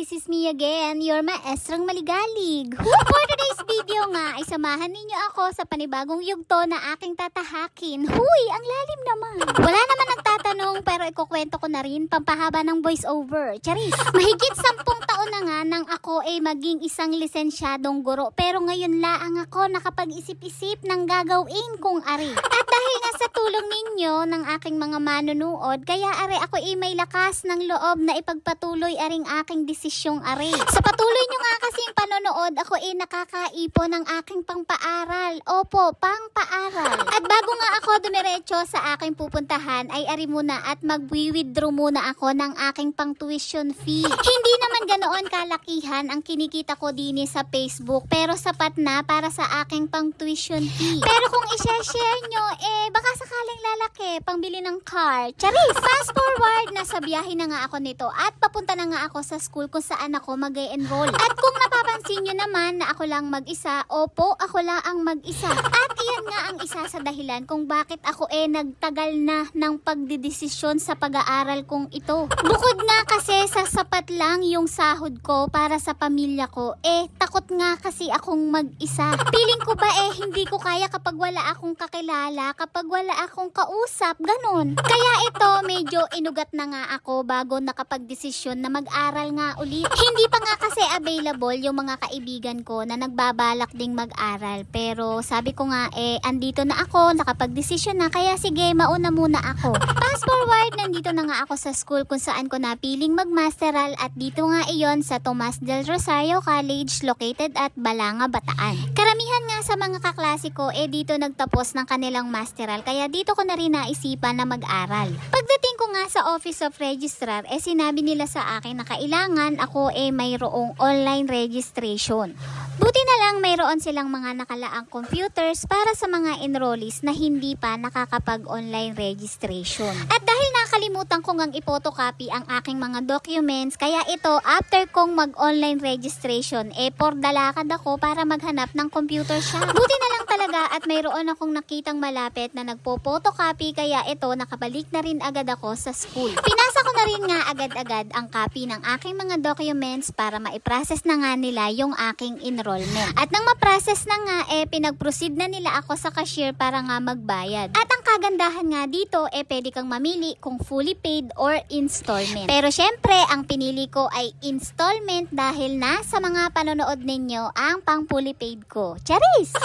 this is me again, your maestrang maligalig. For today's video nga ay samahan ninyo ako sa panibagong yugto na aking tatahakin. Huy, ang lalim naman. Wala naman nagtatanong pero ikukwento ko na rin pampahaba ng voice over. Charis, mahigit 10 taon na nga nang ako ay maging isang lisensyadong guro pero ngayon laang ako nakapag-isip-isip ng gagawin kong ari. At dahil nga sa tulong ninyo ng aking mga manunood, kaya ari ako ay may lakas ng loob na ipagpatuloy aring aking desisyong ari. Sa patuloy nyo nga kasing panonood, ako ay nakakaipon ng aking pangpaaral. Opo, pangpaaral. At bago nga ako dumiretso sa aking pupuntahan, ay ari muna at mag-withdraw muna ako ng aking pang-tuition fee. Hindi naman ganoon kalakihan ang kinikita ko din sa Facebook, pero sapat na para sa aking pang-tuition fee. Pero kung i-share nyo, baka sakaling lalaki, pangbili ng car. Charis! Fast forward, nasa biyahe na nga ako nito at papunta na nga ako sa school kung saan ako mag-e-enroll. At kung napapansin nyo naman na ako lang mag-isa, opo, ako lang ang mag-isa. At iyan nga ang isa sa dahilan kung bakit ako nagtagal na ng pagdidesisyon sa pag-aaral kong ito. Bukod nga kasi sa sapat lang yung sahod ko para sa pamilya ko, takot nga kasi akong mag-isa. Feeling ko ba hindi ko kaya kapag wala akong kakilala, kapag wala akong kausap, ganun. Kaya ito, medyo inugat na nga ako bago nakapag-desisyon na mag-aral nga ulit. Hindi pa nga kasi available yung mga kaibigan ko na nagbabalak ding mag-aral. Pero sabi ko nga, andito na ako, nakapag-desisyon na, kaya sige, mauna muna ako. Fast forward, nandito na nga ako sa school kung saan ko napiling mag-masteral at dito nga iyon sa Tomas del Rosario College located at Balanga, Bataan. Karamihan nga sa mga kaklase ko dito nagtapos ng kanilang masteral kaya dito ko na rin naisipan na mag-aral. Pagdating ko nga sa Office of Registrar, sinabi nila sa akin na kailangan ako mayroong online registration. Buti na lang mayroon silang mga nakalaang computers para sa mga enrollees na hindi pa nakakapag-online registration. At dahil nakalimutan ko ngang ipotocopy ang aking mga documents, kaya ito after kong mag-online registration, pordalakad ako para maghanap ng computer shop. Buti na lang talaga at mayroon akong nakitang malapit na nagpo-photocopy, kaya ito nakabalik na rin agad ako sa school. Pinasa ko na rin nga agad-agad ang copy ng aking mga documents para maiprocess na nga nila yung aking enrollment. At nang ma-process na nga, pinag-proceed na nila ako sa cashier para nga magbayad. At ang kagandahan nga dito, pwede kang mamili kung fully paid or installment. Pero syempre, ang pinili ko ay installment dahil na sa mga panonood ninyo ang pang fully paid ko. Charis!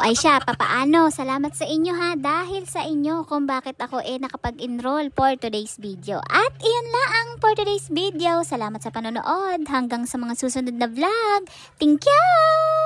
Ay siya, papaano? Salamat sa inyo ha, dahil sa inyo kung bakit ako nakapag-enroll for today's video. At iyon lang for today's video. Salamat sa panonood. Hanggang sa mga susunod na vlog. Thank you!